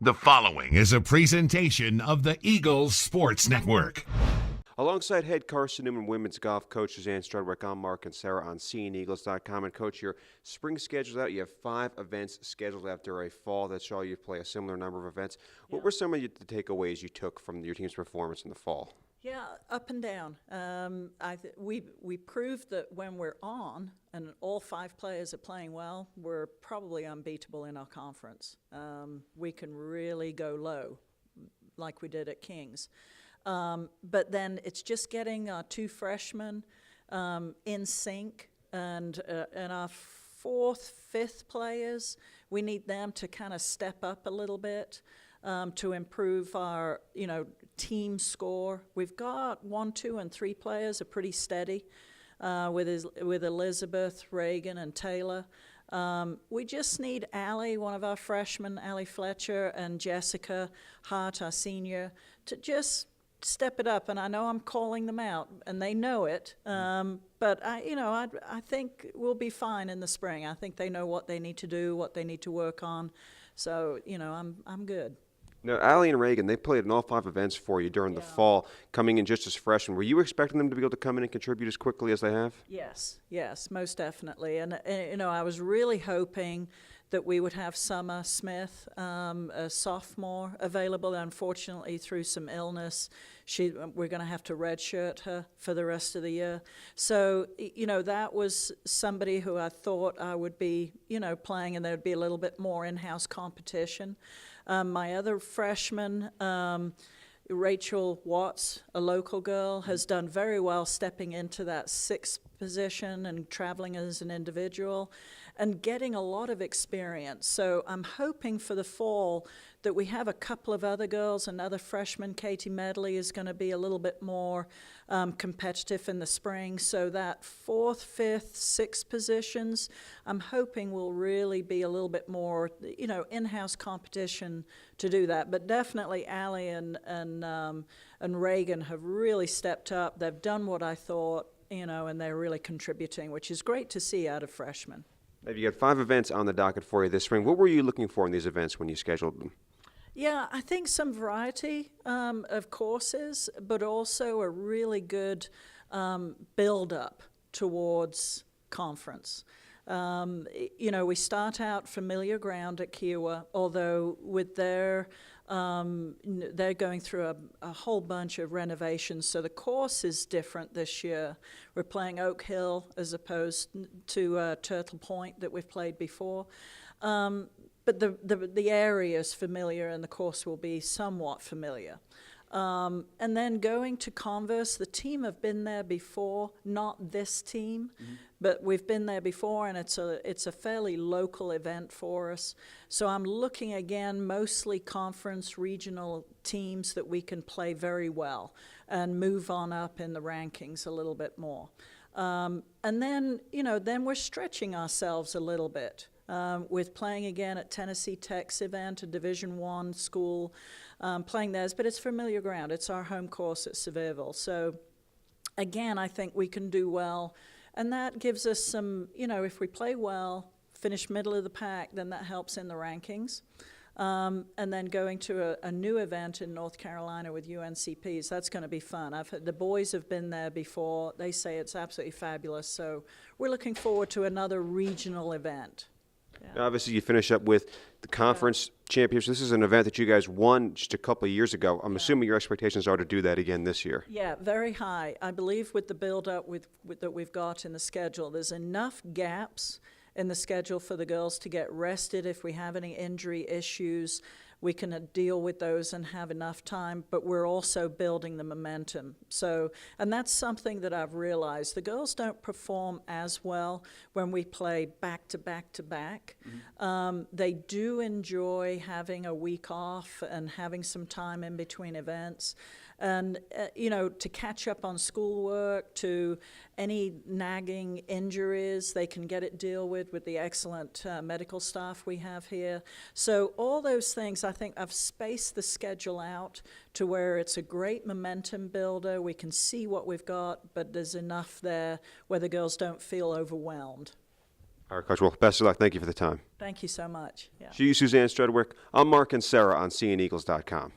The following is a presentation of the Eagles Sports Network. Alongside head Carson-Newman women's golf coach Suzanne Strudwick, I'm Mark and Sarah on SeeingEagles.com. And Coach, your spring schedule's out. You have 5 events scheduled after a fall that saw you play a similar number of events. Yeah. What were some of the takeaways you took from your team's performance in the fall? Yeah, up and down. We proved that when we're on and all 5 players are playing well, we're probably unbeatable in our conference. We can really go low, like we did at Kings. But then it's just getting our 2 freshmen in sync, and our 4th, 5th players, we need them to kind of step up a little bit to improve our, team score. We've got 1, 2, and 3 players are pretty steady with Elizabeth, Reagan, and Taylor. We just need Allie, one of our freshmen, Allie Fletcher, and Jessica Hart, our senior, to just step it up. And I know I'm calling them out, and they know it. But I think we'll be fine in the spring. I think they know what they need to do, what they need to work on. So I'm good. Now, Allie and Reagan, they played in all 5 events for you during the fall, coming in just as freshmen. Were you expecting them to be able to come in and contribute as quickly as they have? Yes, most definitely. And I was really hoping that we would have Summer Smith, a sophomore, available. Unfortunately, through some illness, we're going to have to redshirt her for the rest of the year. So, that was somebody who I thought I would be, playing, and there would be a little bit more in-house competition. My other freshman, Rachel Watts, a local girl, has done very well stepping into that 6th position and traveling as an individual and getting a lot of experience. So I'm hoping for the fall that we have a couple of other girls. Another freshman, Katie Medley, is going to be a little bit more competitive in the spring. So that 4th, 5th, 6th positions, I'm hoping will really be a little bit more, in-house competition to do that. But definitely Allie and Reagan have really stepped up. They've done what I thought, and they're really contributing, which is great to see out of freshmen. Now, you got 5 events on the docket for you this spring. What were you looking for in these events when you scheduled them? Yeah, I think some variety of courses, but also a really good build-up towards conference. We start out familiar ground at Kiowa, although with they're going through a whole bunch of renovations, so the course is different this year. We're playing Oak Hill as opposed to Turtle Point that we've played before. But the area is familiar, and the course will be somewhat familiar. And then going to Converse, the team have been there before, not this team, but we've been there before, and it's a fairly local event for us. So I'm looking again, mostly conference regional teams that we can play very well and move on up in the rankings a little bit more. And then we're stretching ourselves a little bit. With playing again at Tennessee Tech's event, a Division I school, playing theirs, but it's familiar ground. It's our home course at Sevierville. So, again, I think we can do well, and that gives us some, if we play well, finish middle of the pack, then that helps in the rankings. And then going to a new event in North Carolina with UNCPs, that's going to be fun. The boys have been there before. They say it's absolutely fabulous. So we're looking forward to another regional event. Yeah. Obviously, you finish up with the conference championships. This is an event that you guys won just a couple of years ago. I'm assuming your expectations are to do that again this year. Yeah, very high. I believe with the build-up that we've got in the schedule, there's enough gaps in the schedule for the girls to get rested. If we have any injury issues, we can deal with those and have enough time, but we're also building the momentum. So, and that's something that I've realized. The girls don't perform as well when we play back to back to back. They do enjoy having a week off and having some time in between events. And, to catch up on schoolwork, to any nagging injuries, they can get it dealt with the excellent medical staff we have here. So all those things, I think I've spaced the schedule out to where it's a great momentum builder. We can see what we've got, but there's enough there where the girls don't feel overwhelmed. All right, Coach. Well, best of luck. Thank you for the time. Thank you so much. Yeah. She's Suzanne Strudwick. I'm Mark and Sarah on SeeingEagles.com.